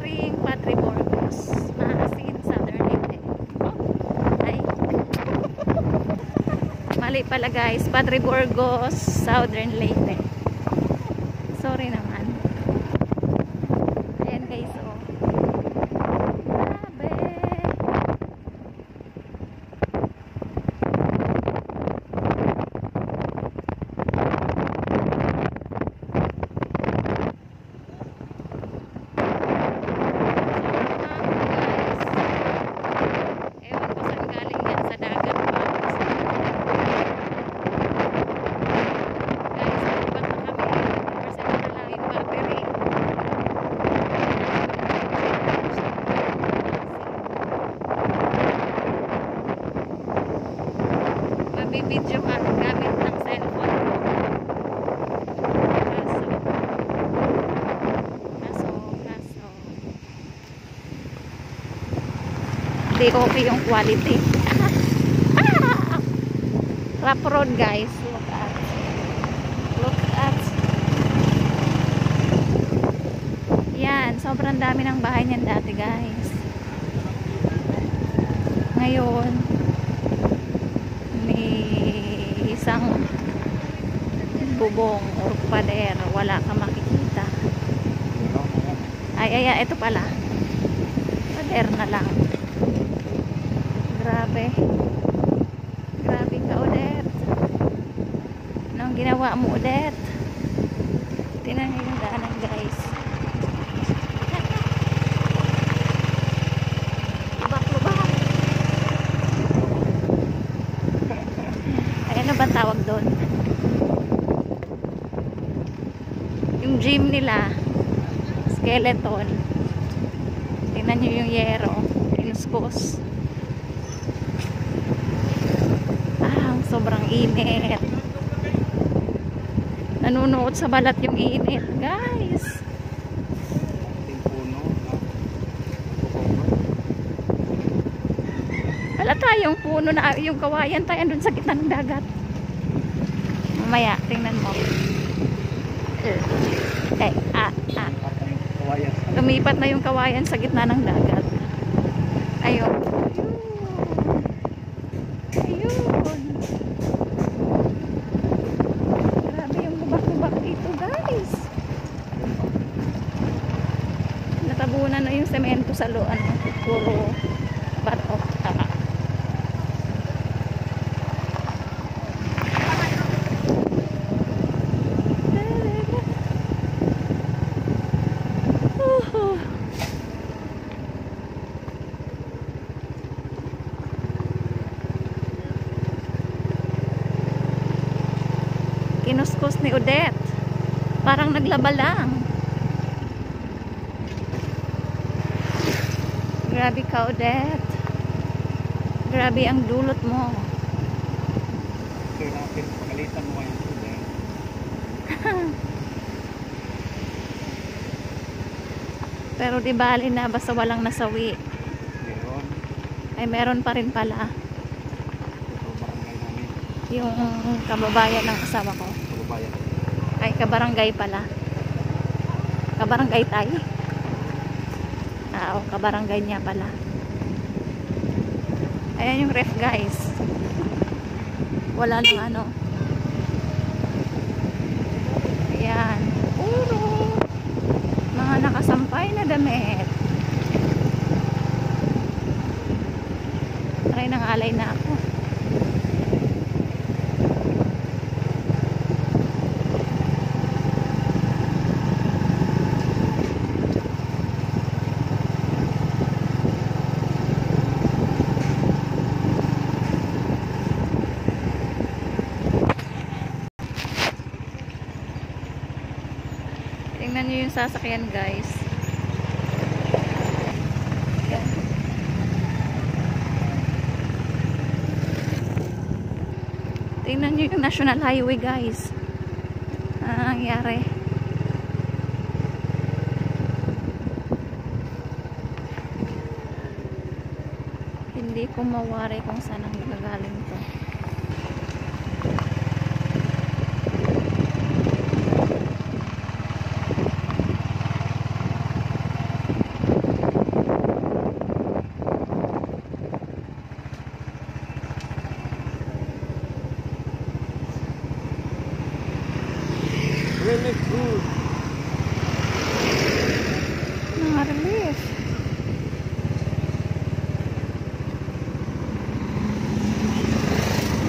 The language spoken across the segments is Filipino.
Entering Padre Burgos, Maasin, Southern Leyte. Ay. Mali pala guys, Padre Burgos, Southern Leyte. Sorry naman. Ayan guys, oh. Grabe. Ewan ko saan galing yan, sa dagat pa. Guys, nalipat na kami. 100% na lang yung battery. Mabibidyo ka gamit ng cellphone mo. Kaso hindi okay yung quality. Rough road guys. Look at yan, sobrang dami ng bahay niyan dati guys. Ngayon may isang bubong or pader, wala ka makikita. Ay, ito pala pader na lang. Grabe ka Odette. Anong ginawa mo Odette? Tingnan niyo yung daanan guys. Lubak. Ay, ano ba tawag doon? Yung gym nila, skeleton. Tingnan niyo yung yero, kinuskos. Sobrang init. Nanunuot sa balat yung init, guys. Wala tayong puno na yung kawayan tayo andun sa gitna ng dagat. Mamaya, tingnan mo. Lumipat na yung kawayan sa gitna ng dagat. Ayun. Grabe yung bubak-bubak dito guys. Natabunan na yung semento sa loob, puro bato. Kinuskos ni Odette. Parang naglaba lang. Grabe ka Odette. Grabe ang dulot mo. Pagalitan mo yung Odette. Pero di bali na basta walang nasawi. Meron. Ay meron pa rin pala. Yung kababayan ng asawa ko. Kababayan. Ay, kabarangay pala. Kabarangay tayo. Oo, kabarangay niya pala. Ayan yung ref guys. Wala nang ano. Ayan. Puro mga nakasampay na damit. Try nang alay na ako. Tingnan nyo yung sasakyan guys. Yan. Tingnan nyo yung National Highway guys. Ano nangyari? Hindi ko mawari kung saan ang gagaling to.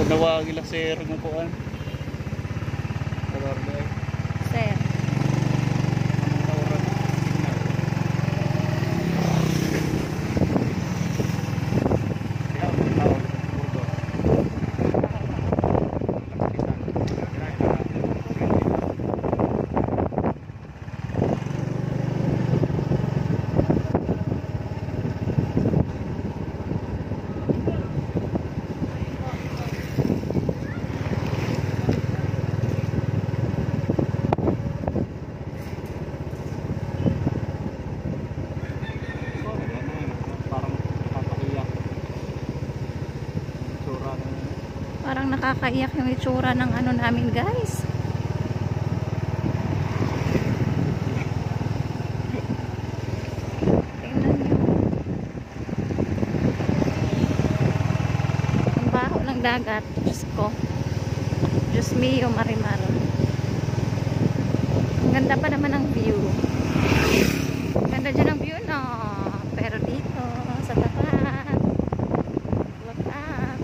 nawagi lang sir mo kuan. Kalor day. Sir. Ang oras. Kaya ang tao burgo. Parang nakakaiyak yung itsura ng ano namin, guys. Tingnan nyo. Ang baho ng dagat. Diyos ko. Diyos mio, Marimar. Ang ganda pa naman ng view. Ang ganda dyan ang view, no? Pero dito, sa tapat. Look at.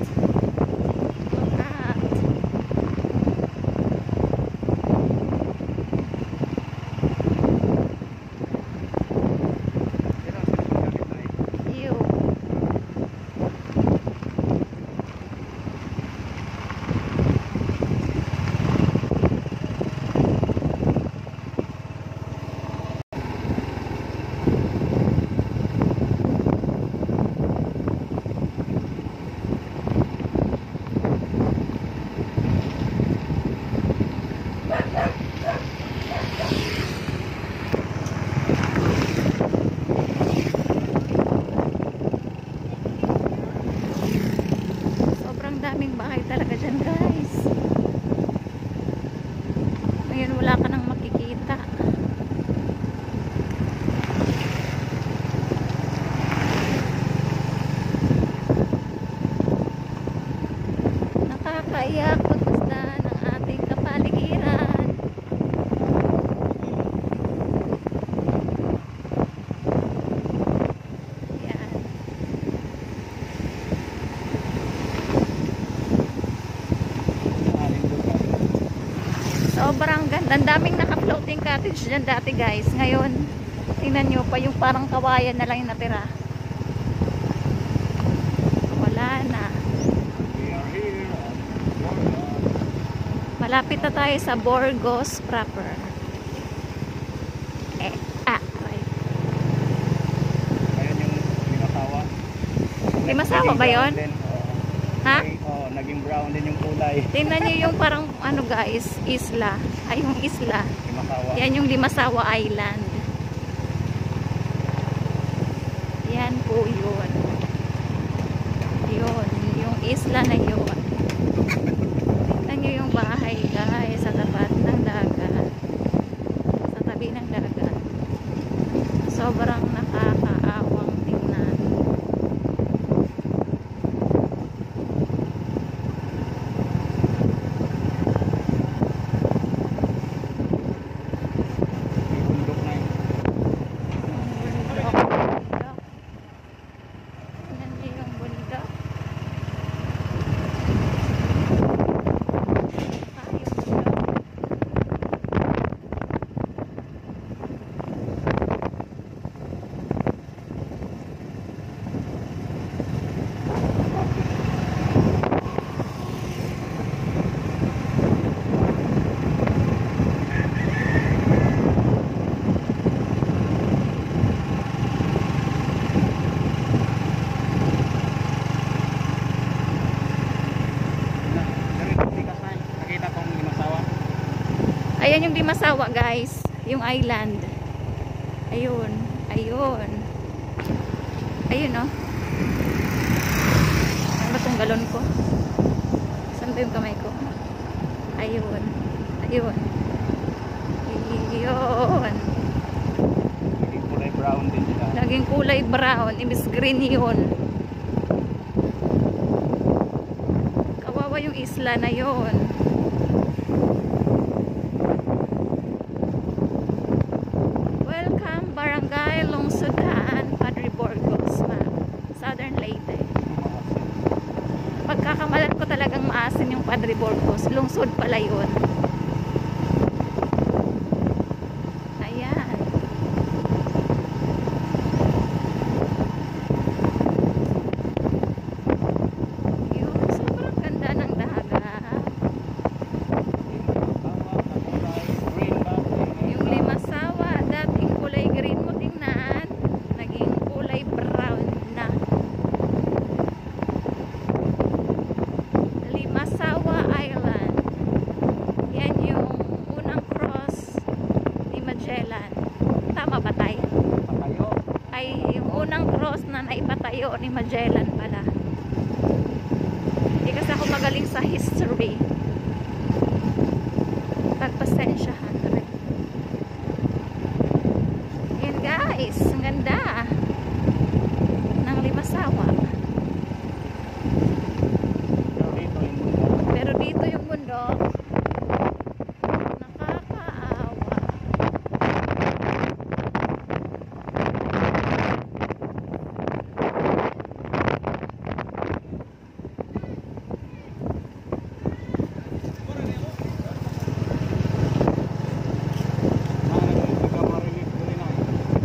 Look at. View. Sobrang daming bahay talaga dyan, guys. Ngayon wala ka nang makikita. Nakakaiyak pagmasdan ng ating kapaligiran. Yan. Sobrang ganda. Ang daming naka-floating cottage dyan dati, guys. Ngayon, tingnan nyo pa yung parang kawayan na lang yung natira. Wala na. Malapit na tayo sa Burgos proper. Right. Ayun yung Limasawa. Limasawa ba yun? Ha? Oo, naging brown din yung kulay. Tingnan nyo yung parang ano, guys, isla. Ay, yung isla. Limasawa. Yan yung Limasawa Island. Yan po yun. Yun, yung isla na yun. Tingnan nyo yung bahay, guys, sa tapat ng dagat. Sa tabi ng dagat. Sobrang nakakaawang tingnan. May bundok na yun. Tingnan nyo yung bundok. Nakita tong Limasawa. Ayan yung Limasawa, guys. Yung island. Ayun. Ayun. Ayun, oh. Ano ba itong galon ko? Saan ba yung kamay ko? Ayun. Ayun. Ayun. Naging kulay brown din sila. Naging kulay brown. Imbis green yun. Kawawa yung isla na yun. Welcome, Barangay Longsudan, Padre Burgos, Southern Leyte. Pagkakamalan ko talagang maasim Padre Burgos. Lungsod pala yun. Ayan. Yun, sobrang ganda ng dagat. Green ba? Yung Limasawa, dating kulay green mo tingnan, naging kulay brown na. Limasawa Island. Yan yung unang cross ni Magellan. Tama ba tayo? Patayo. Ay, yung unang cross na naipatayo ni Magellan pala. Hindi kasi ako magaling sa history. Pagpasensyahan rin. Yan guys, ang ganda ng Limasawa. Pero dito yung mundo. Pero dito yung bundok, nakakaawa.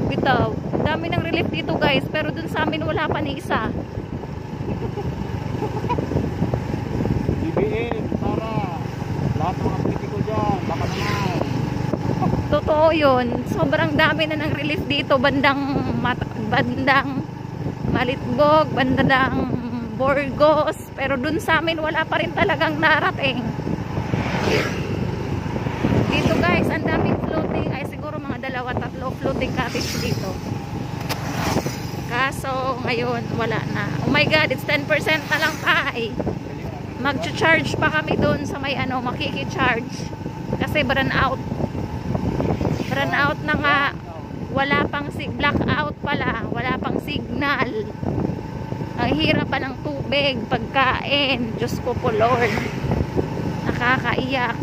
Bitaw, ang dami ng relief dito guys, pero dun sa amin wala pa ni isa. BBM, Sara, lahat ng mga politiko dyan, dapat naman. Totoo yun, sobrang dami na ng relief dito, bandang Malitbog, bandang Burgos, pero dun sa amin wala pa rin talagang narating. Dito guys, ang daming floating, ay siguro mga 2-3 floating cottage dito. Kaso ngayon wala na. Oh my god, it's 10% na lang tayo. Mag-charge pa kami doon sa may ano, makiki-charge. Kasi burn out. Burn out na nga. Wala pang blackout pala. Wala pang signal. Ang hirap pa ng tubig, pagkain. Diyos ko po Lord. Nakakaiyak.